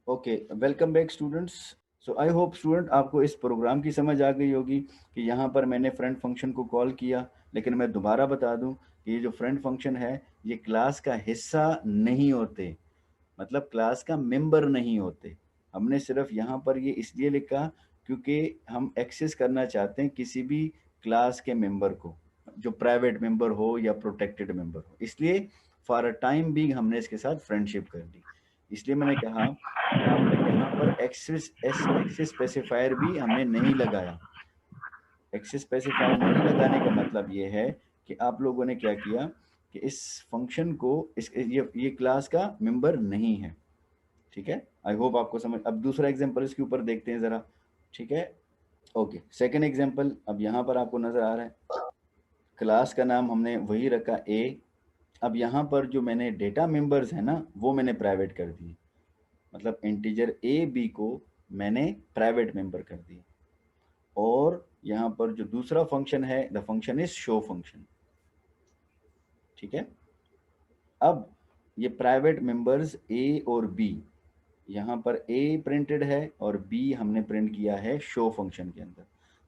Okay, welcome back students. So I hope student आपको इस programme की समझ आ गई होगी कि यहाँ पर मैंने फ्रेंड फंक्शन को कॉल किया, लेकिन मैं दोबारा बता दूं कि ये जो फ्रेंड फंक्शन है ये क्लास का हिस्सा नहीं होते, मतलब क्लास का मेंबर नहीं होते। हमने सिर्फ यहाँ पर ये इसलिए लिखा क्योंकि हम एक्सेस करना चाहते हैं किसी भी क्लास के मेंबर को, जो प्राइवेट मेंबर हो या प्रोटेक्टेड मेंबर हो, इसलिए फॉर अ टाइम बीइंग हमने इसके साथ फ्रेंडशिप कर ली। इसलिए मैंने कहा कि हम यहाँ पर एक्सेस स्पेसिफायर भी हमने नहीं लगाया। एक्सेस स्पेसिफायर नहीं लगाने का मतलब ये है कि आप लोगों ने क्या किया कि इस फंक्शन को ये क्लास का मेंबर नहीं है। ठीक है, आई होप आपको समझ। अब दूसरा एग्जांपल इसके ऊपर देखते हैं जरा। ठीक है, ओके, सेकंड एग्जांपल अब यहाँ पर आपको नजर आ रहा है। क्लास का नाम हमने वही रखा ए। अब यहाँ पर जो मैंने डेटा मेंबर्स है ना वो मैंने प्राइवेट कर दिए, मतलब इंटीजर ए बी को मैंने प्राइवेट मेंबर कर दिया। और यहाँ पर जो दूसरा फंक्शन है, the function is show function. ठीक है, अब ये प्राइवेट मेंबर्स ए और बी, यहाँ पर ए प्रिंटेड है और बी हमने प्रिंट किया है शो फंक्शन के अंदर।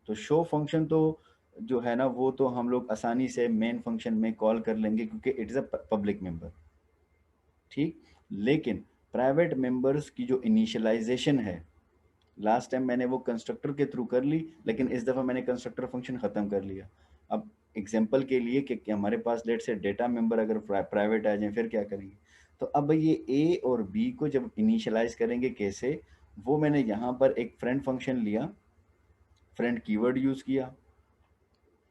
तो शो फंक्शन तो जो है ना वो तो हम लोग आसानी से मेन फंक्शन में कॉल कर लेंगे क्योंकि it is a public member. ठीक, लेकिन प्राइवेट मेंबर्स की जो इनिशियलाइजेशन है, लास्ट टाइम मैंने वो कंस्ट्रक्टर के थ्रू कर ली, लेकिन इस दफ़ा मैंने कंस्ट्रक्टर फंक्शन ख़त्म कर लिया। अब एग्जांपल के लिए कि हमारे पास लेट से डेटा मेंबर अगर प्राइवेट आ जाए फिर क्या करेंगे। तो अब ये ए और बी को जब इनिशियलाइज करेंगे कैसे, वो मैंने यहाँ पर एक फ्रेंड फंक्शन लिया, फ्रेंड कीवर्ड यूज़ किया,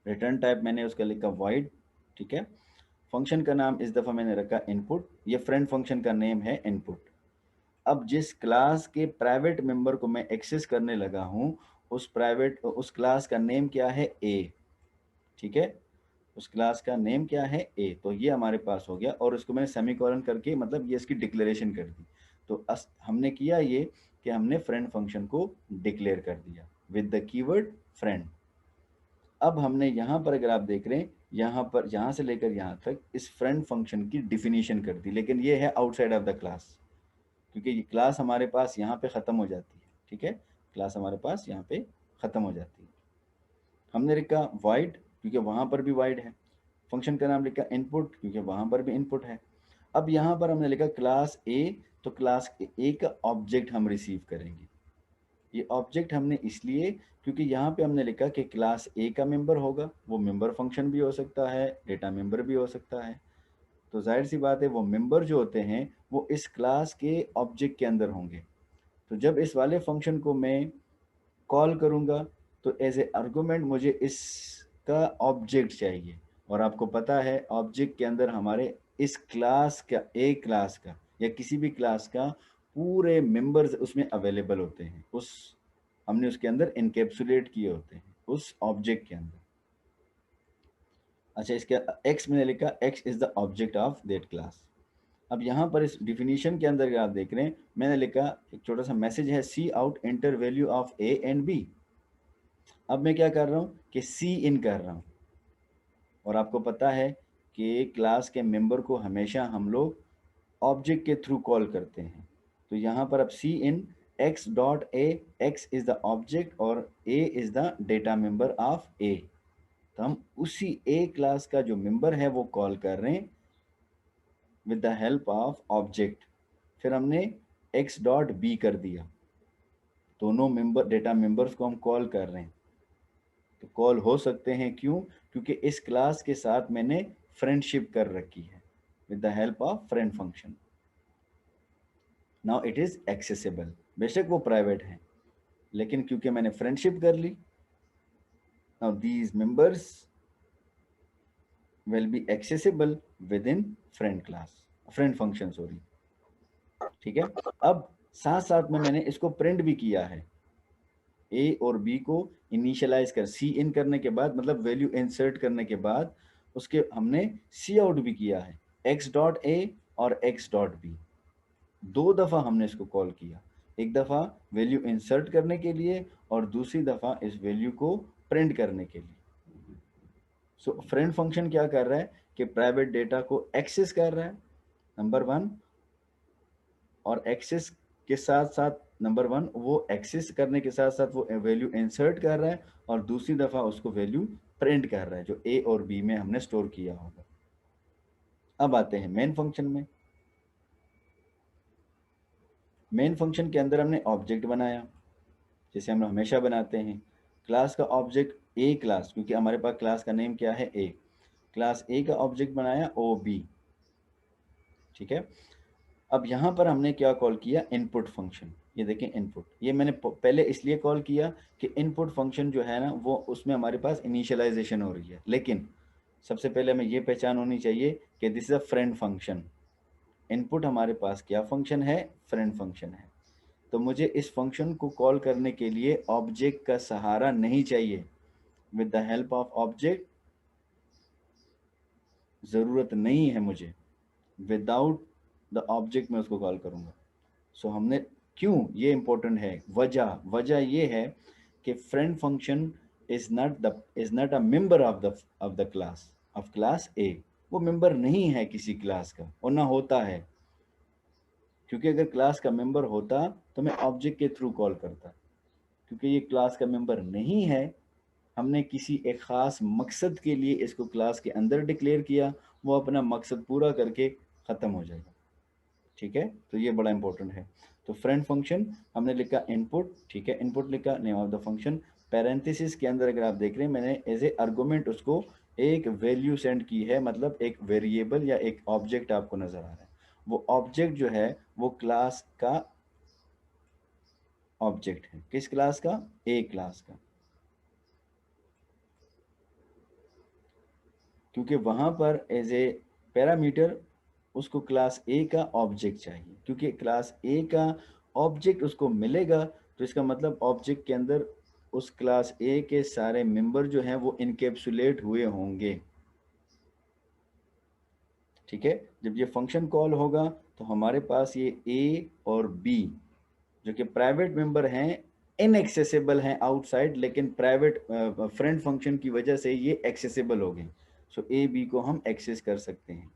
रिटर्न टाइप मैंने उसका लिखा void। ठीक है, फंक्शन का नाम इस दफ़ा मैंने रखा इनपुट, ये फ्रेंड फंक्शन का नेम है इनपुट। अब जिस क्लास के प्राइवेट मेंबर को मैं एक्सेस करने लगा हूं, उस क्लास का नेम क्या है, ए। ठीक है, उस क्लास का नेम क्या है, ए। तो ये हमारे पास हो गया और इसको मैंने सेमीकोलन करके मतलब ये इसकी डिक्लेरेशन कर दी। तो हमने किया ये कि हमने फ्रेंड फंक्शन को डिक्लेयर कर दिया विद द कीवर्ड फ्रेंड। अब हमने यहाँ पर अगर आप देख रहे हैं, यहाँ पर यहाँ से लेकर यहाँ तक इस फ्रेंड फंक्शन की डिफिनीशन कर दी, लेकिन ये है आउटसाइड ऑफ द क्लास, क्योंकि ये क्लास हमारे पास यहाँ पे ख़त्म हो जाती है। ठीक है, क्लास हमारे पास यहाँ पे ख़त्म हो जाती है। हमने लिखा void क्योंकि वहाँ पर भी void है। फंक्शन का नाम लिखा इनपुट क्योंकि वहाँ पर भी इनपुट है। अब यहाँ पर हमने लिखा क्लास ए, तो क्लास ए का ऑब्जेक्ट हम रिसीव करेंगे। ये ऑब्जेक्ट हमने इसलिए क्योंकि यहाँ पे हमने लिखा कि क्लास ए का मेंबर होगा, वो मेंबर फंक्शन भी हो सकता है, डेटा मेंबर भी हो सकता है। तो जाहिर सी बात है वो मेंबर जो होते हैं वो इस क्लास के ऑब्जेक्ट के अंदर होंगे। तो जब इस वाले फंक्शन को मैं कॉल करूँगा तो एज ए आर्गुमेंट मुझे इसका ऑब्जेक्ट चाहिए, और आपको पता है ऑब्जेक्ट के अंदर हमारे इस क्लास का, ए क्लास का या किसी भी क्लास का पूरे मेंबर्स उसमें अवेलेबल होते हैं, उस हमने उसके अंदर इनकेप्सुलेट किए होते हैं उस ऑब्जेक्ट के अंदर। अच्छा, इसके एक्स मैंने लिखा, x is the object of that class. अब यहाँ पर इस डिफिनीशन के अंदर अगर आप देख रहे हैं, मैंने लिखा एक छोटा सा मैसेज है, cout enter value of a and b. अब मैं क्या कर रहा हूँ कि सी इन कर रहा हूँ, और आपको पता है कि क्लास के मेंबर को हमेशा हम लोग ऑब्जेक्ट के थ्रू कॉल करते हैं। तो यहाँ पर अब see in x dot a, x is the object और a is the data member of a. तो हम उसी ए क्लास का जो मेंबर है वो कॉल कर रहे हैं with the help of object. फिर हमने एक्स डॉट बी कर दिया, दोनों मेंबर डेटा मेंबर्स को हम कॉल कर रहे हैं। तो कॉल हो सकते हैं क्यों, क्योंकि इस क्लास के साथ मैंने फ्रेंडशिप कर रखी है with the help of friend function. Now it is accessible, बेशक वो प्राइवेट है लेकिन क्योंकि मैंने फ्रेंडशिप कर ली, now these members will be accessible within friend class, friend function sorry. ठीक है, अब साथ साथ में मैंने इसको प्रिंट भी किया है, ए और बी को इनिशियलाइज कर सी इन करने के बाद, मतलब वैल्यू इंसर्ट करने के बाद उसके हमने सी आउट भी किया है, एक्स डॉट ए और एक्स डॉट बी। दो दफ़ा हमने इसको कॉल किया, एक दफ़ा वैल्यू इंसर्ट करने के लिए और दूसरी दफ़ा इस वैल्यू को प्रिंट करने के लिए। सो फ्रेंड फंक्शन क्या कर रहा है कि प्राइवेट डेटा को एक्सेस कर रहा है, नंबर वन, और एक्सेस के साथ साथ नंबर 1 वो एक्सेस करने के साथ साथ वो वैल्यू इंसर्ट कर रहा है और दूसरी दफ़ा उसको वैल्यू प्रिंट कर रहा है जो ए और बी में हमने स्टोर किया होगा। अब आते हैं मेन फंक्शन में। मेन फंक्शन के अंदर हमने ऑब्जेक्ट बनाया, जैसे हम हमेशा बनाते हैं। क्लास का ऑब्जेक्ट ए क्लास, क्योंकि हमारे पास क्लास का नेम क्या है ए, क्लास ए का ऑब्जेक्ट बनाया ओ बी, ठीक है। अब यहाँ पर हमने क्या कॉल किया, इनपुट फंक्शन। ये देखें इनपुट, ये मैंने पहले इसलिए कॉल किया कि इनपुट फंक्शन जो है ना वो उसमें हमारे पास इनिशियलाइजेशन हो रही है, लेकिन सबसे पहले हमें ये पहचान होनी चाहिए कि this is a friend function. Input हमारे पास क्या फंक्शन है, फ्रेंड फंक्शन है। तो मुझे इस फंक्शन को कॉल करने के लिए ऑब्जेक्ट का सहारा नहीं चाहिए। With the help of object ज़रूरत नहीं है मुझे, विदाउट द ऑब्जेक्ट मैं उसको कॉल करूँगा। सो हमने क्यों, ये इंपॉर्टेंट है, वजह ये है कि friend function is not a member of the class of class ए। वो मेंबर नहीं है किसी क्लास का, और ना होता है, क्योंकि अगर क्लास का मेंबर होता तो मैं ऑब्जेक्ट के थ्रू कॉल करता। क्योंकि ये क्लास का मेंबर नहीं है, हमने किसी एक ख़ास मकसद के लिए इसको क्लास के अंदर डिक्लेयर किया, वो अपना मकसद पूरा करके ख़त्म हो जाएगा, ठीक है। तो ये बड़ा इंपॉर्टेंट है। तो फ्रेंड फंक्शन हमने लिखा इनपुट, ठीक है, इनपुट लिखा, name of the function, parenthesis के अंदर अगर आप देख रहे हैं मैंने एज ए आर्गुमेंट उसको एक वैल्यू सेंड की है, मतलब एक वेरिएबल या एक ऑब्जेक्ट आपको नजर आ रहा है। वो ऑब्जेक्ट जो है वो क्लास का ऑब्जेक्ट है, किस क्लास का, ए क्लास का, क्योंकि वहां पर एज ए पैरामीटर उसको क्लास ए का ऑब्जेक्ट चाहिए, क्योंकि क्लास ए का ऑब्जेक्ट उसको मिलेगा तो इसका मतलब ऑब्जेक्ट के अंदर उस क्लास ए के सारे मेंबर जो हैं वो इनकेप्सुलेट हुए होंगे, ठीक है। जब ये फंक्शन कॉल होगा तो हमारे पास ये ए और बी जो कि प्राइवेट मेंबर हैं, इनएक्सेसिबल हैं आउटसाइड, लेकिन प्राइवेट फ्रेंड फंक्शन की वजह से ये एक्सेसिबल हो गए। सो ए बी को हम एक्सेस कर सकते हैं।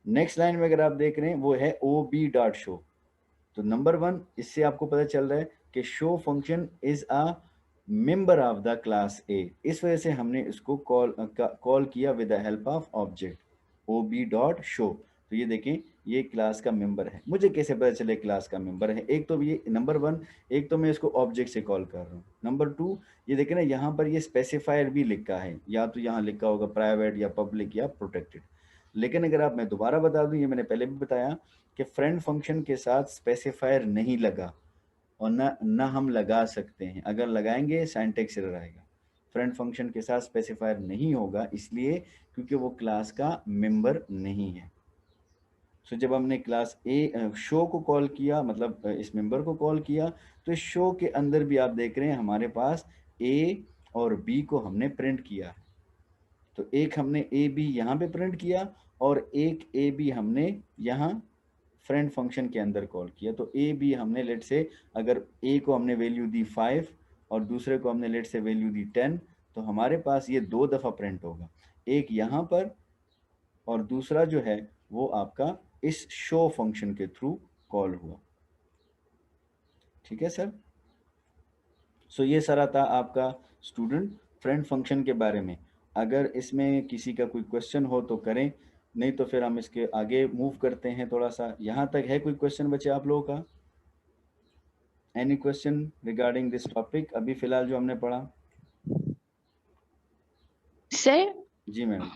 नेक्स्ट लाइन में अगर आप देख रहे हैं वो है ओ बी डॉट शो। तो नंबर 1 इससे आपको पता चल रहा है कि show function is a member of the class A, इस वजह से हमने इसको कॉल किया with the help of object o b dot show. तो ये देखें ये क्लास का मेंबर है। मुझे कैसे पता चले क्लास का मेंबर है, एक तो ये नंबर 1, एक तो मैं इसको ऑब्जेक्ट से कॉल कर रहा हूँ। नंबर 2 ये देखें ना यहाँ पर ये स्पेसिफायर भी लिखा है, या तो यहाँ लिखा होगा प्राइवेट या पब्लिक या प्रोटेक्टेड। लेकिन अगर आप, मैं दोबारा बता दूं, ये मैंने पहले भी बताया कि फ्रेंड फंक्शन के साथ स्पेसिफायर नहीं लगा और ना हम लगा सकते हैं। अगर लगाएंगे सिंटैक्स एरर आएगा। फ्रेंड फंक्शन के साथ स्पेसिफायर नहीं होगा इसलिए क्योंकि वो क्लास का मेंबर नहीं है। सो जब हमने क्लास ए शो को कॉल किया, मतलब इस मेंबर को कॉल किया, तो इस शो के अंदर भी आप देख रहे हैं हमारे पास ए और बी को हमने प्रिंट किया है। तो एक हमने ए बी यहाँ पे प्रिंट किया और एक ए बी हमने यहाँ फ्रेंड फंक्शन के अंदर कॉल किया। तो ए बी हमने लेट से, अगर ए को हमने वैल्यू दी 5 और दूसरे को हमने लेट से वैल्यू दी 10, तो हमारे पास ये 2 दफ़ा प्रिंट होगा, एक यहाँ पर और दूसरा जो है वो आपका इस शो फंक्शन के थ्रू कॉल हुआ, ठीक है सर। सो ये सारा था आपका स्टूडेंट फ्रेंड फंक्शन के बारे में। अगर इसमें किसी का कोई क्वेश्चन हो तो करें, नहीं तो फिर हम इसके आगे मूव करते हैं थोड़ा सा। यहाँ तक है कोई क्वेश्चन बचे आप लोगों का? Any question regarding this topic अभी फिलहाल जो हमने पढ़ा? सर जी मैडम।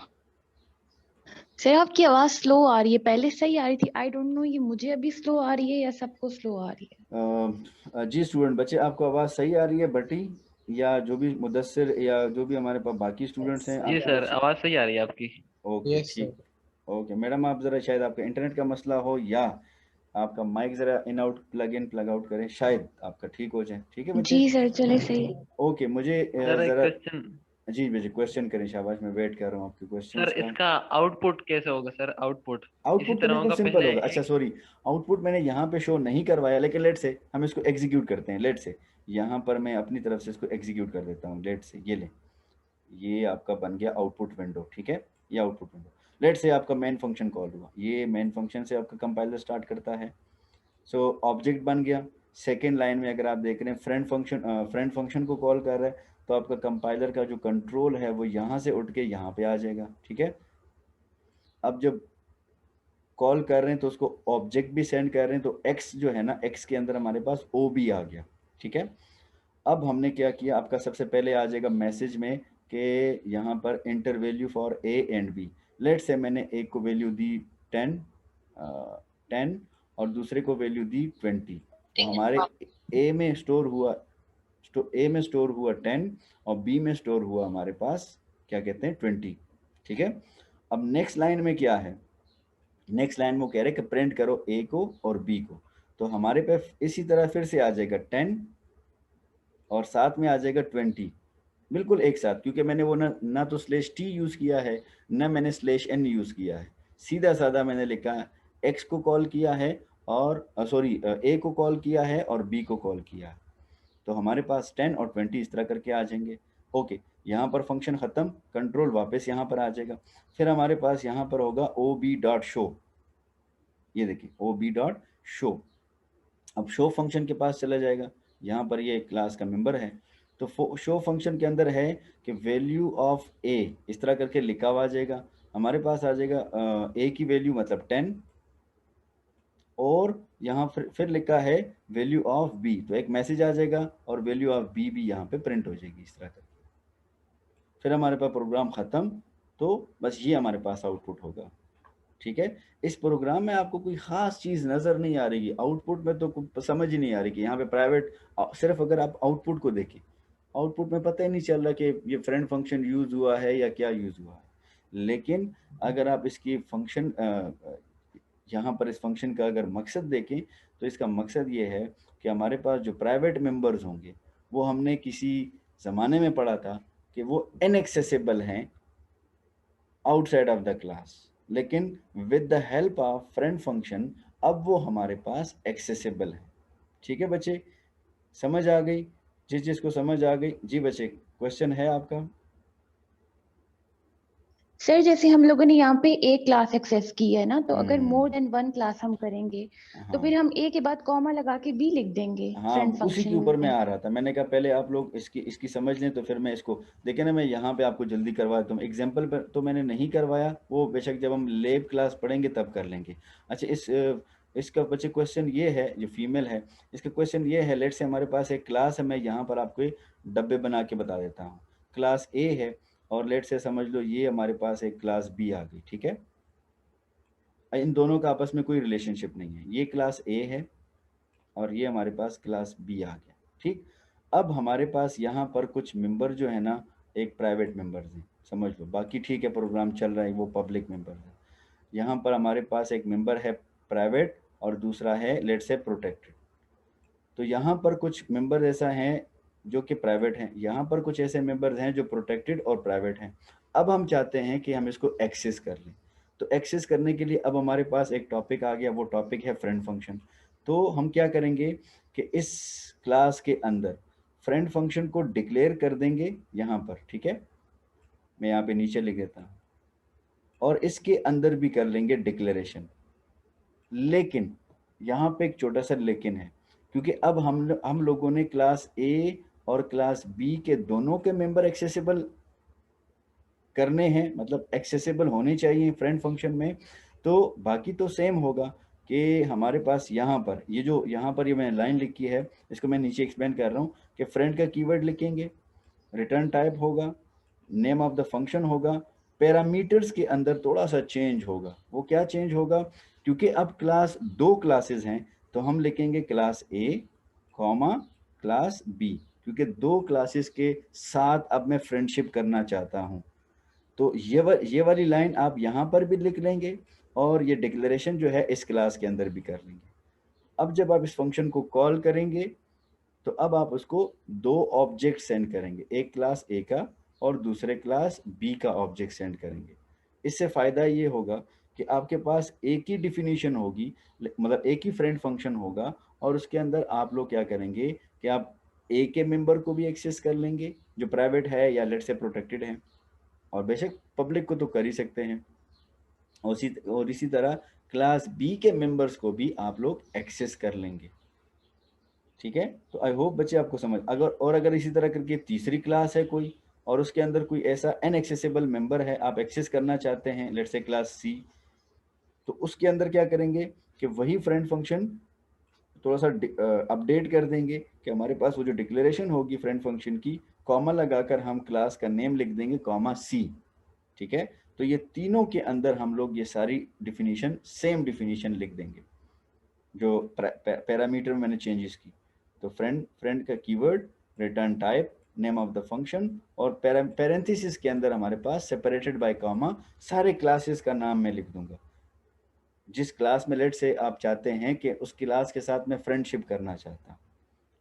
सर आपकी आवाज स्लो आ रही है, पहले सही आ रही थी। आई डोंट नो ये मुझे अभी स्लो आ रही है या सबको स्लो आ रही है। जी स्टूडेंट बच्चे, आपको आवाज़ सही आ रही है बटी, या जो भी मुदस्सिर या जो भी हमारे पास बाकी स्टूडेंट्स हैं जी आपको सर, आवाज़ सही आ रही है आपकी। ओके ठीक। ओके मैडम, आप ज़रा शायद आपका इंटरनेट का मसला हो या आपका माइक ज़रा इन प्लग आउट करें, शायद आपका ठीक हो जाए। ठीक है जी बच्चे, सर चले सही। ओके। मुझे सर एक ज़रा, क्वेश्चन। जी बच्चे क्वेश्चन करें, शाबाश, मैं वेट कर रहा हूँ आपके सर क्वेश्चंस का। इसका आउटपुट कैसे होगा सर? आउटपुट इसी आउटपुट तो तरह बिल्कुल होगा सिंपल पहले होगा। अच्छा एक। सॉरी, आउटपुट मैंने यहाँ पे शो नहीं करवाया, लेकिन लेट से हम इसको एग्जीक्यूट करते हैं। लेट से यहाँ पर मैं अपनी तरफ से इसको एग्जीक्यूट कर देता हूँ। लेट से ये ले, ये आपका बन गया आउटपुट विंडो, ठीक है। ये आउटपुट विंडो, लेट से आपका मेन फंक्शन कॉल हुआ। ये मेन फंक्शन से आपका कंपाइलर स्टार्ट करता है। सो ऑब्जेक्ट बन गया। सेकेंड लाइन में अगर आप देख रहे हैं फ्रेंड फंक्शन को कॉल कर रहा है, तो आपका कंपाइलर का जो कंट्रोल है वो यहाँ से उठ के यहाँ पे आ जाएगा, ठीक है। अब जब कॉल कर रहे हैं तो उसको ऑब्जेक्ट भी सेंड कर रहे हैं, तो एक्स जो है ना, एक्स के अंदर हमारे पास ओ भी आ गया, ठीक है। अब हमने क्या किया, आपका सबसे पहले आ जाएगा मैसेज में कि यहाँ पर enter value for a and b. लेट से मैंने एक को वैल्यू दी 10 10 और दूसरे को वैल्यू दी 20। तो हमारे ए में स्टोर हुआ 10 और बी में स्टोर हुआ हमारे पास क्या कहते हैं 20, ठीक है। अब नेक्स्ट लाइन में क्या है, नेक्स्ट लाइन में वो कह रहे हैं कि प्रिंट करो ए को और बी को। तो हमारे पे इसी तरह फिर से आ जाएगा 10 और साथ में आ जाएगा 20, बिल्कुल एक साथ, क्योंकि मैंने वो ना तो स्लेश टी यूज़ किया है, ना मैंने स्लेश एन यूज़ किया है। सीधा साधा मैंने लिखा एक्स को कॉल किया है और सॉरी ए को कॉल किया है और बी को कॉल किया है। तो हमारे पास 10 और 20 इस तरह करके आ जाएंगे। ओके, यहाँ पर फंक्शन ख़त्म, कंट्रोल वापस यहाँ पर आ जाएगा। फिर हमारे पास यहाँ पर होगा ओ बी डॉट शो, ये देखिए ओ बी डॉट शो। अब शो फंक्शन के पास चला जाएगा, यहाँ पर ये क्लास का मेंबर है, तो शो फंक्शन के अंदर है कि वैल्यू ऑफ ए इस तरह करके लिखा हुआ आ जाएगा। हमारे पास आ जाएगा ए की वैल्यू मतलब 10 और यहाँ फिर लिखा है वैल्यू ऑफ बी, तो एक मैसेज आ जाएगा और वैल्यू ऑफ बी भी यहाँ पे प्रिंट हो जाएगी इस तरह करके। फिर हमारे पास प्रोग्राम ख़त्म, तो बस ये हमारे पास आउटपुट होगा, ठीक है। इस प्रोग्राम में आपको कोई ख़ास चीज़ नज़र नहीं आ रही है, आउटपुट में तो समझ ही नहीं आ रही कि यहाँ पे प्राइवेट, सिर्फ अगर आप आउटपुट को देखें, आउटपुट में पता ही नहीं चल रहा कि ये फ्रेंड फंक्शन यूज़ हुआ है या क्या यूज़ हुआ है। लेकिन अगर आप इसकी फंक्शन यहाँ पर इस फंक्शन का अगर मकसद देखें, तो इसका मकसद ये है कि हमारे पास जो प्राइवेट मेंबर्स होंगे वो हमने किसी ज़माने में पढ़ा था कि वो इनएक्सेसिबल हैं आउटसाइड ऑफ द क्लास, लेकिन with the help of friend function अब वो हमारे पास एक्सेसिबल है, ठीक है बच्चे। समझ आ गई? जिस चीज़ को समझ आ गई जी बच्चे, क्वेश्चन है आपका? सर जैसे हम लोगों ने यहाँ पे ए क्लास एक्सेस की है ना, तो अगर मोर हम्म, देन वन क्लास हम करेंगे तो हाँ फिर हम ए के बाद कॉमा लगा के बी लिख देंगे हाँ, फ्रेंड उसी फंक्शन के ऊपर मैं में। आ रहा था। मैंने कहा पहले आप लोग इसकी समझ लें तो फिर मैं इसको देखें ना, मैं यहाँ पे आपको जल्दी करवा दूँ। एग्जाम्पल पर तो मैंने नहीं करवाया, वो बेशक जब हम लैब क्लास पढ़ेंगे तब कर लेंगे। अच्छा, इसका बच्चे क्वेश्चन ये है, जो फीमेल है इसका क्वेश्चन ये है, लेट से हमारे पास एक क्लास है, मैं यहाँ पर आपको डब्बे बना के बता देता हूँ। क्लास ए है और लेट से समझ लो ये हमारे पास एक क्लास बी आ गई, ठीक है। इन दोनों का आपस में कोई रिलेशनशिप नहीं है, ये क्लास ए है और ये हमारे पास क्लास बी आ गया, ठीक। अब हमारे पास यहाँ पर कुछ मेंबर जो है ना, एक प्राइवेट मेंबर्स हैं, समझ लो, बाकी ठीक है प्रोग्राम चल रहा है, वो पब्लिक मेंबर है। यहाँ पर हमारे पास एक मेंबर है प्राइवेट और दूसरा है लेट्स से प्रोटेक्टेड। तो यहाँ पर कुछ मेंबर ऐसा हैं जो कि प्राइवेट हैं, यहाँ पर कुछ ऐसे मेंबर्स हैं जो प्रोटेक्टेड और प्राइवेट हैं। अब हम चाहते हैं कि हम इसको एक्सेस कर लें, तो एक्सेस करने के लिए अब हमारे पास एक टॉपिक आ गया, वो टॉपिक है फ्रेंड फंक्शन। तो हम क्या करेंगे कि इस क्लास के अंदर फ्रेंड फंक्शन को डिक्लेयर कर देंगे यहाँ पर, ठीक है। मैं यहाँ पे नीचे लिख देता हूँ और इसके अंदर भी कर लेंगे डिक्लेरेशन। लेकिन यहाँ पे एक छोटा सा लेकिन है, क्योंकि अब हम लोगों ने क्लास ए और क्लास बी के दोनों के मेंबर एक्सेसिबल करने हैं, मतलब एक्सेसिबल होने चाहिए फ्रेंड फंक्शन में। तो बाकी तो सेम होगा कि हमारे पास यहाँ पर ये जो यहाँ पर ये मैंने लाइन लिखी है, इसको मैं नीचे एक्सप्लेन कर रहा हूँ कि फ्रेंड का कीवर्ड लिखेंगे, रिटर्न टाइप होगा, नेम ऑफ द फंक्शन होगा, पैरामीटर्स के अंदर थोड़ा सा चेंज होगा। वो क्या चेंज होगा, क्योंकि अब क्लास दो क्लासेस हैं, तो हम लिखेंगे class A comma class B, क्योंकि दो क्लासेस के साथ अब मैं फ्रेंडशिप करना चाहता हूँ। तो ये वाली लाइन आप यहाँ पर भी लिख लेंगे और ये डिक्लेरेशन जो है इस क्लास के अंदर भी कर लेंगे। अब जब आप इस फंक्शन को कॉल करेंगे तो अब आप उसको दो ऑब्जेक्ट सेंड करेंगे, एक क्लास ए का और दूसरे क्लास बी का ऑब्जेक्ट सेंड करेंगे। इससे फ़ायदा ये होगा कि आपके पास एक ही डिफिनीशन होगी, मतलब एक ही फ्रेंड फंक्शन होगा, और उसके अंदर आप लोग क्या करेंगे कि आप ए के मेंबर को भी एक्सेस कर लेंगे जो प्राइवेट है या लेट से प्रोटेक्टेड है, और बेशक पब्लिक को तो कर ही सकते हैं। और इसी तरह क्लास बी के मेंबर्स को भी आप लोग एक्सेस कर लेंगे। ठीक है, तो आई होप बच्चे आपको समझ, अगर इसी तरह करके तीसरी क्लास है कोई और उसके अंदर कोई ऐसा अनएक्सेसिबल मेंबर है, आप एक्सेस करना चाहते हैं, लेट्स से क्लास सी, तो उसके अंदर क्या करेंगे कि वही फ्रेंड फंक्शन थोड़ा सा अपडेट कर देंगे कि हमारे पास वो जो डिक्लेरेशन होगी फ्रेंड फंक्शन की, कॉमा लगाकर हम क्लास का नेम लिख देंगे कॉमा सी। ठीक है, तो ये तीनों के अंदर हम लोग ये सारी डिफिनीशन सेम डिफिनीशन लिख देंगे जो पैरामीटर में मैंने चेंजेस की। तो फ्रेंड का keyword, return type, name of the function, और पैरेंथेसिस के अंदर हमारे पास सेपरेटेड बाय कॉमा सारे क्लासेस का नाम मैं लिख दूंगा। जिस क्लास में लेट से आप चाहते हैं कि उस क्लास के साथ मैं फ्रेंडशिप करना चाहता हूँ,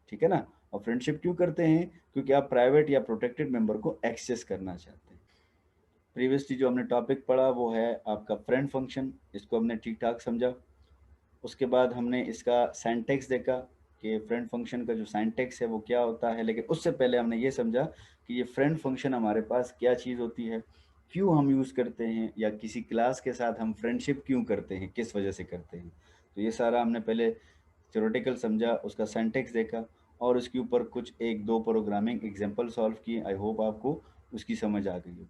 ठीक है ना। और फ्रेंडशिप क्यों करते हैं, क्योंकि आप प्राइवेट या प्रोटेक्टेड मेंबर को एक्सेस करना चाहते हैं। प्रीवियसली जो हमने टॉपिक पढ़ा वो है आपका फ्रेंड फंक्शन, इसको हमने ठीक ठाक समझा। उसके बाद हमने इसका सिंटैक्स देखा कि फ्रेंड फंक्शन का जो सिंटैक्स है वो क्या होता है, लेकिन उससे पहले हमने ये समझा कि ये फ्रेंड फंक्शन हमारे पास क्या चीज़ होती है, क्यों हम यूज़ करते हैं, या किसी क्लास के साथ हम फ्रेंडशिप क्यों करते हैं, किस वजह से करते हैं। तो ये सारा हमने पहले थ्योरेटिकल समझा, उसका सिंटैक्स देखा और उसके ऊपर कुछ एक दो प्रोग्रामिंग एग्जांपल सॉल्व किए। आई होप आपको उसकी समझ आ गई होगी।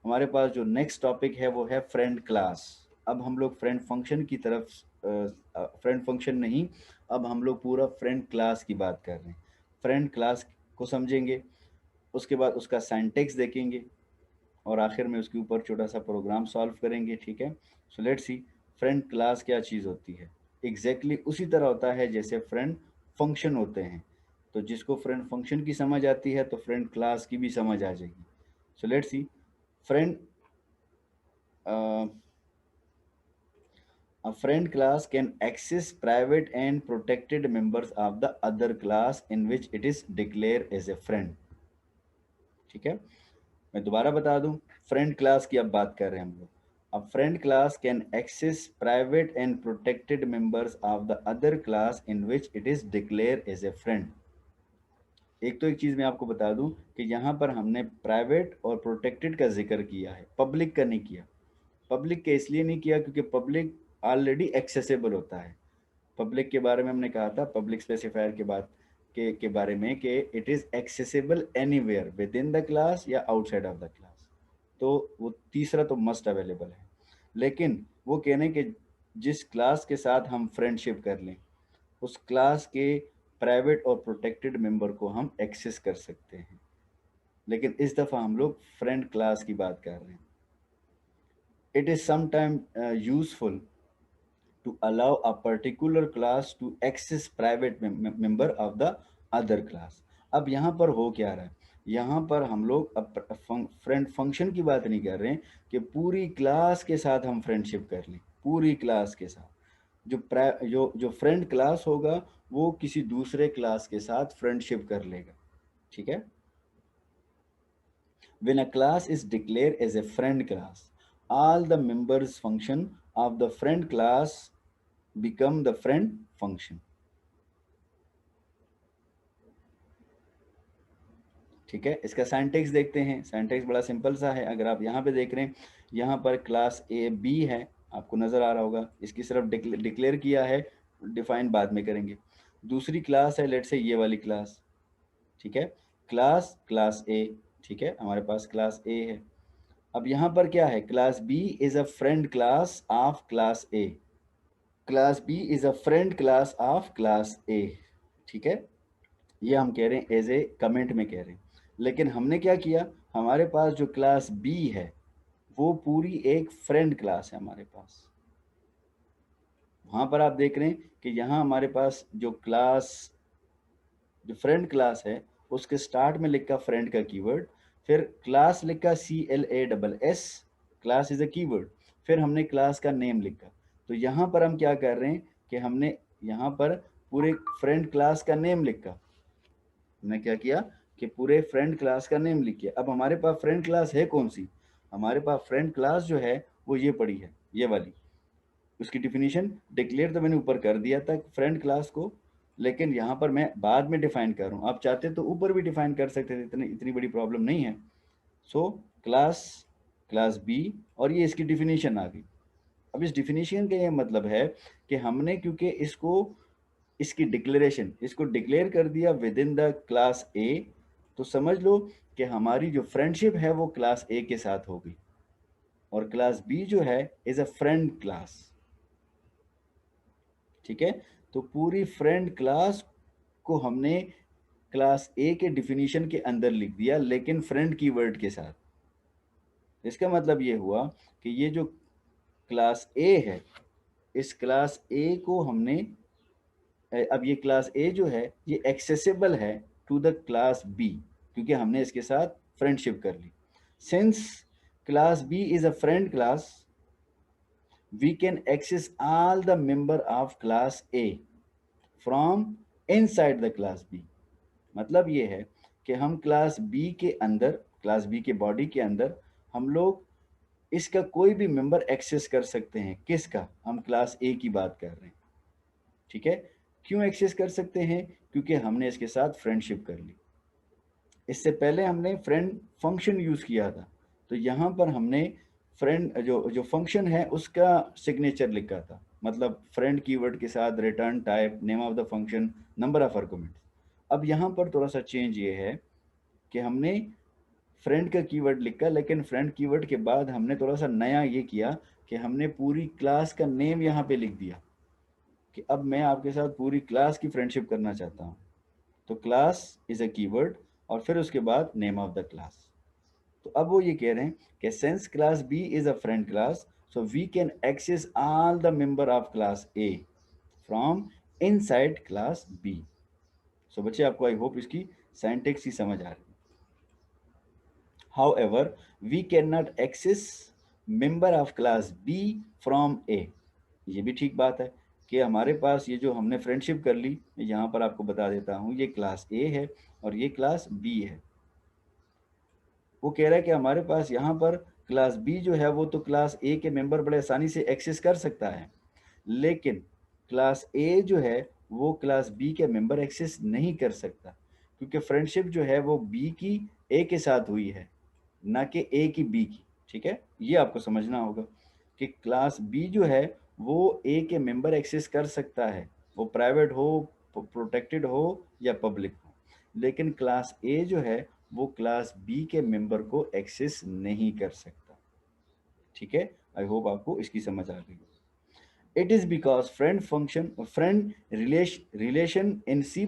हमारे पास जो नेक्स्ट टॉपिक है वो है फ्रेंड क्लास। अब हम लोग फ्रेंड फंक्शन की तरफ, फ्रेंड फंक्शन नहीं, अब हम लोग पूरा फ्रेंड क्लास की बात कर रहे हैं। फ्रेंड क्लास को समझेंगे, उसके बाद उसका सिंटैक्स देखेंगे और आखिर में उसके ऊपर छोटा सा प्रोग्राम सॉल्व करेंगे। ठीक है, so let's see friend class क्या चीज़ होती है। एग्जैक्टली उसी तरह होता है जैसे फ्रेंड फंक्शन होते हैं। तो जिसको फ्रेंड फंक्शन की समझ आती है तो फ्रेंड क्लास की भी समझ आ जाएगी। So let's see friend, a friend class can access private and protected members of the other class in which it is declared as a friend। ठीक है, मैं दोबारा बता दूं, फ्रेंड क्लास की अब बात कर रहे हैं हम लोग। अब friend class can access private and protected members of the other class in which it is declare as a friend. एक तो एक चीज़ मैं आपको बता दूं कि यहाँ पर हमने प्राइवेट और प्रोटेक्टेड का जिक्र किया है, पब्लिक का नहीं किया। पब्लिक के इसलिए नहीं किया क्योंकि पब्लिक ऑलरेडी एक्सेसिबल होता है। पब्लिक के बारे में हमने कहा था, पब्लिक स्पेसिफायर के बाद के बारे में कि it is accessible anywhere with in the class या आउटसाइड ऑफ द क्लास। तो वो तीसरा तो मस्ट अवेलेबल है। लेकिन वो कहने के जिस क्लास के साथ हम फ्रेंडशिप कर लें उस क्लास के प्राइवेट और प्रोटेक्टेड मेंबर को हम एक्सेस कर सकते हैं। लेकिन इस दफ़ा हम लोग फ्रेंड क्लास की बात कर रहे हैं। It is sometime useful to allow a particular class to access private member of the other class। अब यहाँ पर हो क्या रहा है, यहाँ पर हम लोग फ्रेंड फंक्शन की बात नहीं कर रहे हैं कि पूरी क्लास के साथ हम फ्रेंडशिप कर लें। पूरी क्लास के साथ जो फ्रेंड क्लास होगा वो किसी दूसरे क्लास के साथ फ्रेंडशिप कर लेगा। ठीक है, when a class is declared as a friend class, all the members function of the friend class become the friend function। ठीक है, इसका सिंटैक्स देखते हैं। सिंटैक्स बड़ा सिंपल सा है। अगर आप यहाँ पे देख रहे हैं, यहाँ पर क्लास ए बी है, आपको नज़र आ रहा होगा। इसकी सिर्फ डिक्लेयर किया है, डिफाइन बाद में करेंगे। दूसरी क्लास है लेट से ये वाली क्लास। ठीक है, क्लास ए। ठीक है, हमारे पास क्लास ए है। अब यहाँ पर क्या है, class B is a friend class of class A. Class B is a friend class of class A. ठीक है, ये हम कह रहे हैं एज ए कमेंट में कह रहे हैं। लेकिन हमने क्या किया, हमारे पास जो क्लास बी है वो पूरी एक फ्रेंड क्लास है हमारे पास। वहाँ पर आप देख रहे हैं कि यहाँ हमारे पास जो फ्रेंड क्लास है उसके स्टार्ट में लिखा फ्रेंड का कीवर्ड, फिर क्लास लिखा CLASS, class is a keyword, फिर हमने क्लास का नेम लिखा। तो यहाँ पर हम क्या कर रहे हैं कि हमने यहाँ पर पूरे फ्रेंड क्लास का नेम लिखा। हमने क्या किया कि पूरे फ्रेंड क्लास का नेम लिखिए। अब हमारे पास फ्रेंड क्लास है कौन सी, हमारे पास फ्रेंड क्लास जो है वो ये पड़ी है, ये वाली। उसकी डिफिनीशन डिक्लेयर तो मैंने ऊपर कर दिया था फ्रेंड क्लास को, लेकिन यहाँ पर मैं बाद में डिफाइन कर रहा हूँ। आप चाहते तो ऊपर भी डिफाइन कर सकते थे, इतनी बड़ी प्रॉब्लम नहीं है। सो क्लास बी और ये इसकी डिफिनीशन आ गई। अब इस डिफिनीशन का ये मतलब है कि हमने क्योंकि इसकी डिक्लेरेशन इसको डिक्लेयर कर दिया विद इन द क्लास ए, तो समझ लो कि हमारी जो फ्रेंडशिप है वो क्लास ए के साथ होगी, और क्लास बी जो है इज अ फ्रेंड क्लास। ठीक है, तो पूरी फ्रेंड क्लास को हमने क्लास ए के डिफिनीशन के अंदर लिख दिया, लेकिन फ्रेंड कीवर्ड के साथ। इसका मतलब ये हुआ कि ये जो क्लास ए है, इस क्लास ए को हमने अब ये क्लास ए जो है ये एक्सेसिबल है टू द क्लास बी, क्योंकि हमने इसके साथ फ्रेंडशिप कर ली। Since class B is a friend class, we can access all the member of class A from inside the class B। मतलब ये है कि हम क्लास बी के अंदर, क्लास बी के बॉडी के अंदर हम लोग इसका कोई भी मेंबर एक्सेस कर सकते हैं। किसका? हम क्लास ए की बात कर रहे हैं। ठीक है, क्यों एक्सेस कर सकते हैं? क्योंकि हमने इसके साथ फ्रेंडशिप कर ली। इससे पहले हमने फ्रेंड फंक्शन यूज किया था, तो यहाँ पर हमने फ्रेंड जो जो फंक्शन है उसका सिग्नेचर लिखा था, मतलब फ्रेंड कीवर्ड के साथ return type, name of the function, number of arguments. अब यहाँ पर थोड़ा सा चेंज ये है कि हमने फ्रेंड का कीवर्ड लिखा, लेकिन फ्रेंड कीवर्ड के बाद हमने थोड़ा सा नया ये किया कि हमने पूरी क्लास का नेम यहाँ पे लिख दिया कि अब मैं आपके साथ पूरी क्लास की फ्रेंडशिप करना चाहता हूँ। तो क्लास इज अ कीवर्ड और फिर उसके बाद नेम ऑफ द क्लास। तो अब वो ये कह रहे हैं कि since class B is a friend class, so we can access all the member of class A from inside class B. So बच्चे, आपको आई होप इसकी सिंटैक्स ही समझ आ रही है। However, we cannot access member of class B from A। ये भी ठीक बात है कि हमारे पास ये जो हमने फ्रेंडशिप कर ली, यहाँ पर आपको बता देता हूँ, ये क्लास ए है और ये क्लास बी है। वो कह रहा है कि हमारे पास यहाँ पर क्लास बी जो है वो तो क्लास ए के मेंबर बड़े आसानी से एक्सेस कर सकता है, लेकिन क्लास ए जो है वो क्लास बी के मेंबर एक्सेस नहीं कर सकता, क्योंकि फ्रेंडशिप जो है वो बी की ए के साथ हुई है, ना कि ए की बी की। ठीक है, ये आपको समझना होगा कि क्लास बी जो है वो ए के मेंबर एक्सेस कर सकता है, वो प्राइवेट हो, प्रोटेक्टेड हो या पब्लिक हो, लेकिन क्लास ए जो है वो क्लास बी के मेंबर को एक्सेस नहीं कर सकता। ठीक है, आई होप आपको इसकी समझ आ गई। It is because friend relation in C++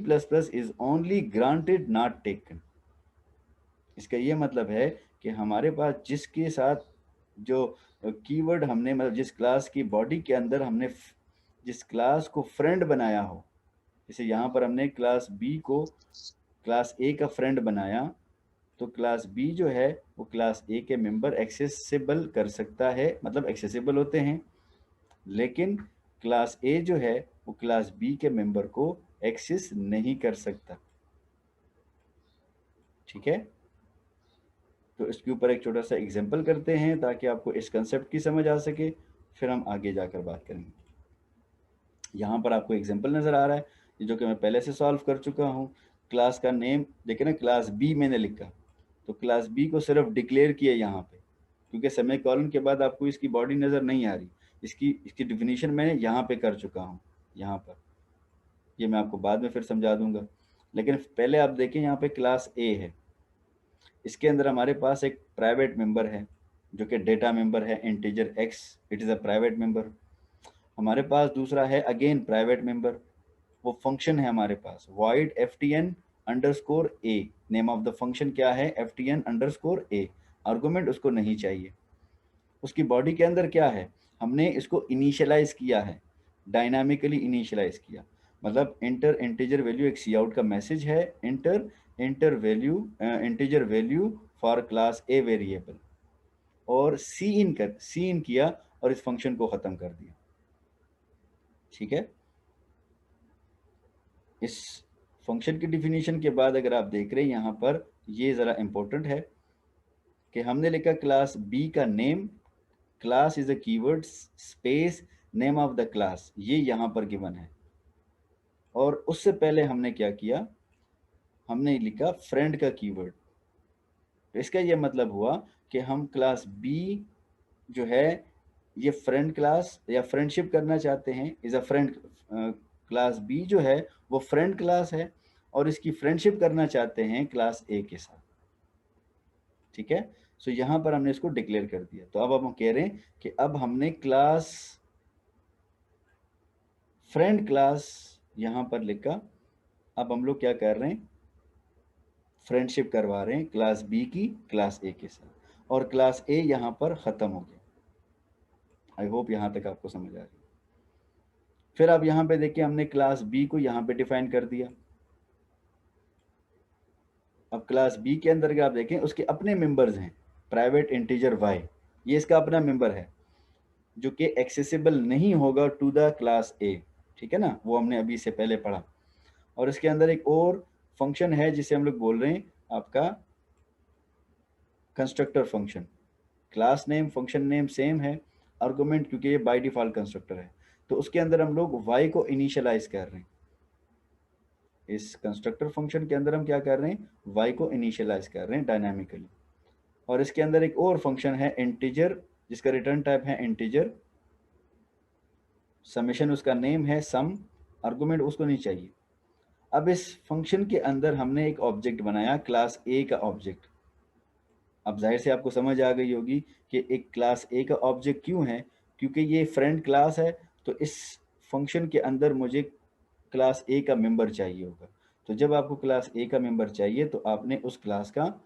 is only granted not taken। इसका ये मतलब है कि हमारे पास जिसके साथ जो कीवर्ड हमने, मतलब जिस क्लास की बॉडी के अंदर हमने जिस क्लास को फ्रेंड बनाया हो, जैसे यहाँ पर हमने क्लास बी को क्लास ए का फ्रेंड बनाया, तो क्लास बी जो है वो क्लास ए के मेंबर एक्सेसिबल कर सकता है, मतलब एक्सेसिबल होते हैं, लेकिन क्लास ए जो है वो क्लास बी के मेंबर को एक्सेस नहीं कर सकता। ठीक है, तो इसके ऊपर एक छोटा सा एग्जांपल करते हैं ताकि आपको इस कंसेप्ट की समझ आ सके, फिर हम आगे जाकर बात करेंगे। यहाँ पर आपको एग्जांपल नज़र आ रहा है जो कि मैं पहले से सॉल्व कर चुका हूँ। क्लास का नेम देखें ना, क्लास बी मैंने लिखा, तो क्लास बी को सिर्फ डिक्लेयर किया यहाँ पे, क्योंकि सेमीकोलन के बाद आपको इसकी बॉडी नज़र नहीं आ रही। इसकी डिफिनीशन मैं यहाँ पे कर चुका हूँ, यहाँ पर, ये मैं आपको बाद में फिर समझा दूंगा। लेकिन पहले आप देखें, यहाँ पे क्लास ए है, इसके अंदर हमारे पास एक प्राइवेट मेंबर है जो कि डेटा मेंबर है integer x, it is a private member. हमारे पास दूसरा है अगेन प्राइवेट मेंबर, वो फंक्शन है हमारे पास void ftn_a। Name of the function क्या है? ftn_a। आर्गुमेंट उसको नहीं चाहिए। उसकी बॉडी के अंदर क्या है? हमने इसको इनिशियलाइज किया है, डायनामिकली इनिशियलाइज किया, मतलब इंटर इंटीजर वैल्यू, एक सी आउट का मैसेज है, integer value for class a variable, और सी इन किया और इस फंक्शन को ख़त्म कर दिया। ठीक है, इस फंक्शन की डिफिनीशन के बाद अगर आप देख रहे हैं यहाँ पर, ये ज़रा इम्पोर्टेंट है कि हमने लिखा क्लास बी का name, class is a keyword space name of the class, ये यहाँ पर गिवन है। और उससे पहले हमने क्या किया, हमने लिखा फ्रेंड का कीवर्ड। तो इसका ये मतलब हुआ कि हम क्लास बी जो है ये फ्रेंड क्लास या फ्रेंडशिप करना चाहते हैं, is a friend class B जो है वो फ्रेंड क्लास है और इसकी फ्रेंडशिप करना चाहते हैं क्लास ए के साथ। ठीक है, सो यहाँ पर हमने इसको डिक्लेयर कर दिया। तो अब हम कह रहे हैं कि अब हमने क्लास फ्रेंड क्लास यहाँ पर लिखा, अब हम लोग क्या कर रहे हैं, फ्रेंडशिप करवा रहे हैं क्लास बी की क्लास ए के साथ, और क्लास ए यहाँ पर ख़त्म हो गया। आई होप यहाँ तक आपको समझ आ रही है। फिर आप यहाँ पे देखिए हमने क्लास बी को यहाँ पे डिफाइन कर दिया। अब क्लास बी के अंदर क्या आप देखें, उसके अपने मेंबर्स हैं, प्राइवेट इंटीजर वाई, ये इसका अपना मेंबर है जो कि एक्सेसिबल नहीं होगा टू द क्लास ए। ठीक है ना, वो हमने अभी से पहले पढ़ा। और इसके अंदर एक और फंक्शन है जिसे हम लोग बोल रहे हैं आपका constructor function. Class name function name same है, आर्गुमेंट क्योंकि ये बाय डिफॉल्ट कंस्ट्रक्टर है, तो उसके अंदर हम लोग y को इनिशियलाइज कर रहे हैं। इस कंस्ट्रक्टर फंक्शन के अंदर हम क्या कर रहे हैं, y को इनिशियलाइज कर रहे हैं डायनामिकली। और इसके अंदर एक और फंक्शन है इंटीजर, जिसका रिटर्न टाइप है इंटीजर, समेशन उसका नेम है सम, आर्गुमेंट उसको नहीं चाहिए। अब इस फंक्शन के अंदर हमने एक ऑब्जेक्ट बनाया क्लास ए का ऑब्जेक्ट। अब जाहिर से आपको समझ आ गई होगी कि एक क्लास ए का ऑब्जेक्ट क्यों है, क्योंकि ये फ्रेंड क्लास है, तो इस फंक्शन के अंदर मुझे क्लास ए का मेंबर चाहिए होगा। तो जब आपको क्लास ए का मेंबर चाहिए तो आपने उस क्लास का,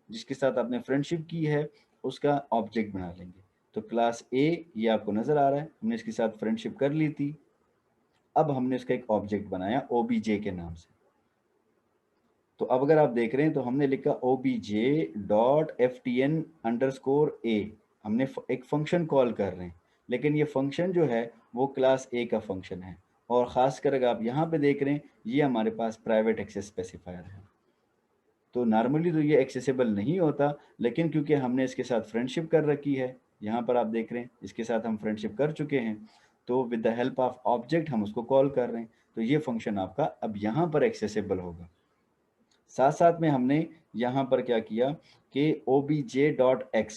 जिसके साथ आपने फ्रेंडशिप की है, उसका ऑब्जेक्ट बना लेंगे। तो क्लास ए ये आपको नज़र आ रहा है, हमने इसके साथ फ्रेंडशिप कर ली थी। अब हमने उसका एक ऑब्जेक्ट बनाया ओबीजे के नाम से। तो अब अगर आप देख रहे हैं तो हमने लिखा obj.ftn_a, हमने एक फंक्शन कॉल कर रहे हैं, लेकिन ये फंक्शन जो है वो क्लास ए का फंक्शन है। और ख़ासकर अगर आप यहाँ पे देख रहे हैं, ये हमारे पास प्राइवेट एक्सेस स्पेसिफायर है। तो नॉर्मली तो ये एक्सेसिबल नहीं होता, लेकिन क्योंकि हमने इसके साथ फ्रेंडशिप कर रखी है, यहाँ पर आप देख रहे हैं इसके साथ हम फ्रेंडशिप कर चुके हैं, तो with the help of object हम उसको कॉल कर रहे हैं, तो ये फंक्शन आपका अब यहाँ पर एक्सेसिबल होगा। साथ साथ में हमने यहाँ पर क्या किया कि obj.x,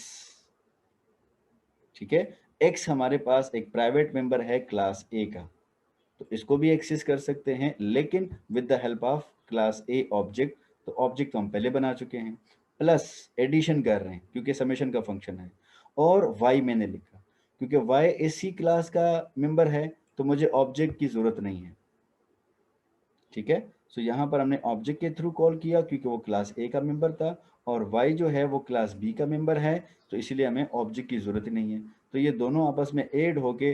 ठीक है, x हमारे पास एक प्राइवेट मेंबर है क्लास ए का, तो इसको भी एक्सेस कर सकते हैं, लेकिन with the help of class A object. तो ऑब्जेक्ट तो हम पहले बना चुके हैं, प्लस एडिशन कर रहे हैं क्योंकि समेशन का फंक्शन है, और y मैंने लिखा क्योंकि y इसी क्लास का मेंबर है, तो मुझे ऑब्जेक्ट की ज़रूरत नहीं है। ठीक है, सो यहाँ पर हमने ऑब्जेक्ट के थ्रू कॉल किया क्योंकि वो क्लास ए का मेंबर था, और y जो है वो क्लास बी का मेंबर है, तो इसलिए हमें ऑब्जेक्ट की ज़रूरत नहीं है। तो ये दोनों आपस में ऐड होके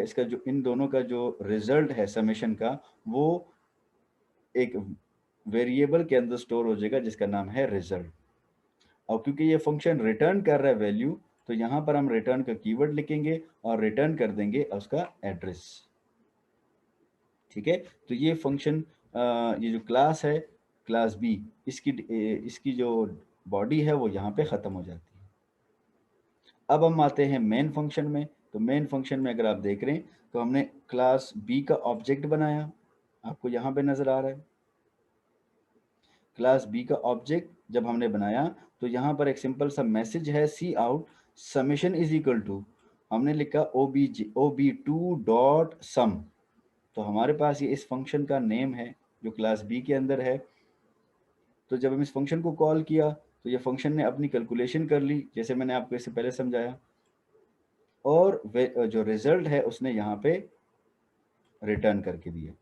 इसका जो इन दोनों का जो रिजल्ट है समेशन का, वो एक वेरिएबल के अंदर स्टोर हो जाएगा जिसका नाम है रिजल्ट। और क्योंकि ये फंक्शन रिटर्न कर रहा है वैल्यू, तो यहाँ पर हम रिटर्न का कीवर्ड लिखेंगे और रिटर्न कर देंगे उसका एड्रेस। ठीक है, तो ये फंक्शन ये जो क्लास है क्लास बी, इसकी जो बॉडी है वो यहाँ पे ख़त्म हो जाती है। अब हम आते हैं मेन फंक्शन में। तो मेन फंक्शन में अगर आप देख रहे हैं तो हमने क्लास बी का ऑब्जेक्ट बनाया, आपको यहाँ पे नज़र आ रहा है। क्लास बी का ऑब्जेक्ट जब हमने बनाया तो यहाँ पर एक सिंपल सा मैसेज है cout summation is equal to, हमने लिखा ob2.sum। तो हमारे पास ये इस फंक्शन का नेम है जो क्लास बी के अंदर है। तो जब हम इस फंक्शन को कॉल किया तो ये फंक्शन ने अपनी कैलकुलेशन कर ली, जैसे मैंने आपको इससे पहले समझाया, और जो रिजल्ट है उसने यहाँ पे रिटर्न करके दिया,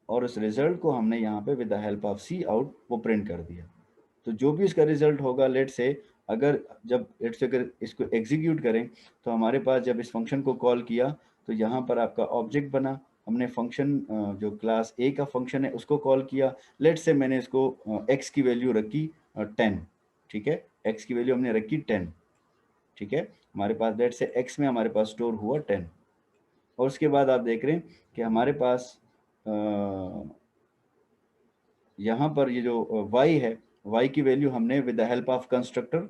और उस रिजल्ट को हमने यहाँ पे with the help of cout वो प्रिंट कर दिया। तो जो भी इसका रिजल्ट होगा, लेट से अगर इसको एग्जीक्यूट करें तो हमारे पास जब इस फंक्शन को कॉल किया तो यहाँ पर आपका ऑब्जेक्ट बना, हमने फंक्शन जो क्लास ए का फंक्शन है उसको कॉल किया। लेट से मैंने इसको x की वैल्यू रखी 10, ठीक है, x की वैल्यू हमने रखी 10, ठीक है, हमारे पास लेट से x में हमारे पास स्टोर हुआ 10। और उसके बाद आप देख रहे हैं कि हमारे पास यहाँ पर ये जो y है, y की वैल्यू हमने with the help of constructor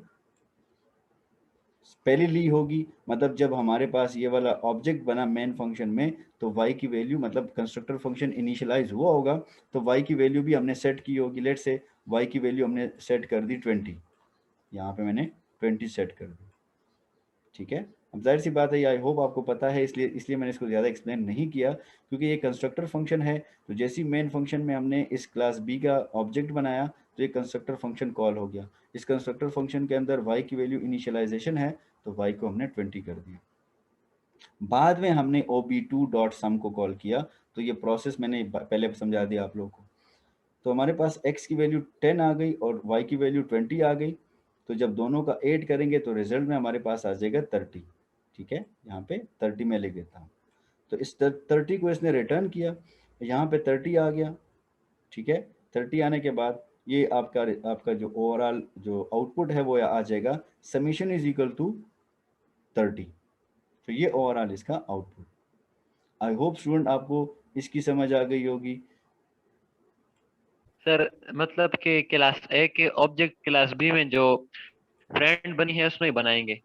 पहले ली होगी, मतलब जब हमारे पास ये वाला ऑब्जेक्ट बना मेन फंक्शन में तो y की वैल्यू, मतलब कंस्ट्रक्टर फंक्शन इनिशियलाइज हुआ होगा तो y की वैल्यू भी हमने सेट की होगी। लेट से y की वैल्यू हमने सेट कर दी 20, यहाँ पे मैंने 20 सेट कर दी। ठीक है। अब जाहिर सी बात है, आई होप आपको पता है, इसलिए मैंने इसको ज़्यादा एक्सप्लेन नहीं किया, क्योंकि ये कंस्ट्रक्टर फंक्शन है। तो जैसे ही मेन फंक्शन में हमने इस क्लास बी का ऑब्जेक्ट बनाया तो ये कंस्ट्रक्टर फंक्शन कॉल हो गया। इस कंस्ट्रक्टर फंक्शन के अंदर y की वैल्यू इनिशियलाइजेशन है, तो y को हमने 20 कर दिया। बाद में हमने ob2.sum को कॉल किया, तो ये प्रोसेस मैंने पहले समझा दिया आप लोगों को। तो हमारे पास x की वैल्यू 10 आ गई और y की वैल्यू 20 आ गई। तो जब दोनों का ऐड करेंगे तो रिजल्ट में हमारे पास आ जाएगा 30। ठीक है, यहाँ पे 30 में लिख देता हूँ। तो इस 30 को इसने रिटर्न किया, यहाँ पे 30 आ गया। ठीक है, 30 आने के बाद ये आपका जो ओवरऑल जो आउटपुट है वो आ जाएगा समीशन इज इक्वल टू 30। तो ये ओवरऑल इसका आउटपुट। आई होप स्टूडेंट आपको इसकी समझ आ गई होगी। सर मतलब कि क्लास ए के ऑब्जेक्ट क्लास बी में जो फ्रेंड बनी है उसमें ही बनाएंगे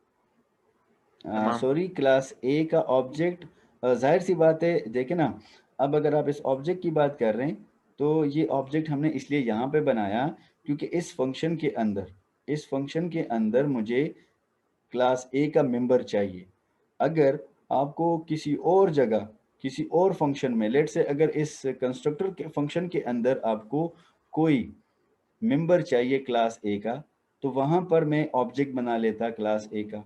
तमाम। सॉरी, क्लास ए का ऑब्जेक्ट, जाहिर सी बात है, देखें ना, अब अगर आप इस ऑब्जेक्ट की बात कर रहे हैं तो ये ऑब्जेक्ट हमने इसलिए यहाँ पे बनाया क्योंकि इस फंक्शन के अंदर मुझे क्लास ए का मेंबर चाहिए। अगर आपको किसी और जगह किसी और फंक्शन में, लेट से अगर इस कंस्ट्रक्टर के फंक्शन के अंदर आपको कोई मेंबर चाहिए क्लास ए का, तो वहाँ पर मैं ऑब्जेक्ट बना लेता क्लास ए का।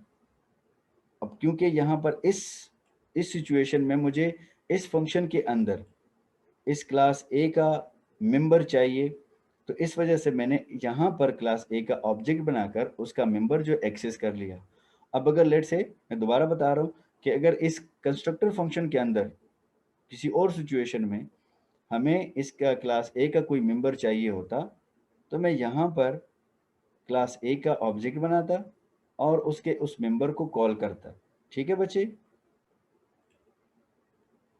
अब क्योंकि यहाँ पर इस सिचुएशन में मुझे इस फंक्शन के अंदर इस क्लास ए का मेंबर चाहिए, तो इस वजह से मैंने यहाँ पर क्लास ए का ऑब्जेक्ट बनाकर उसका मेंबर जो एक्सेस कर लिया। अब अगर लेट से, मैं दोबारा बता रहा हूँ कि अगर इस कंस्ट्रक्टर फंक्शन के अंदर किसी और सिचुएशन में हमें इसका क्लास ए का कोई मेंबर चाहिए होता, तो मैं यहाँ पर क्लास ए का ऑब्जेक्ट बनाता और उसके उस मेंबर को कॉल करता। ठीक है बच्चे?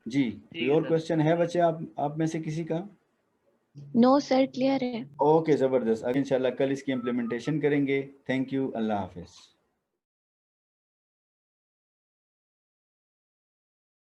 जी, कोई ठीक है और सर। क्वेश्चन है बच्चे आप में से किसी का? नो सर, क्लियर है। ओके, ज़बरदस्त। अगर इंशाल्लाह कल इसकी इम्प्लीमेंटेशन करेंगे। थैंक यू, अल्लाह हाफिज़।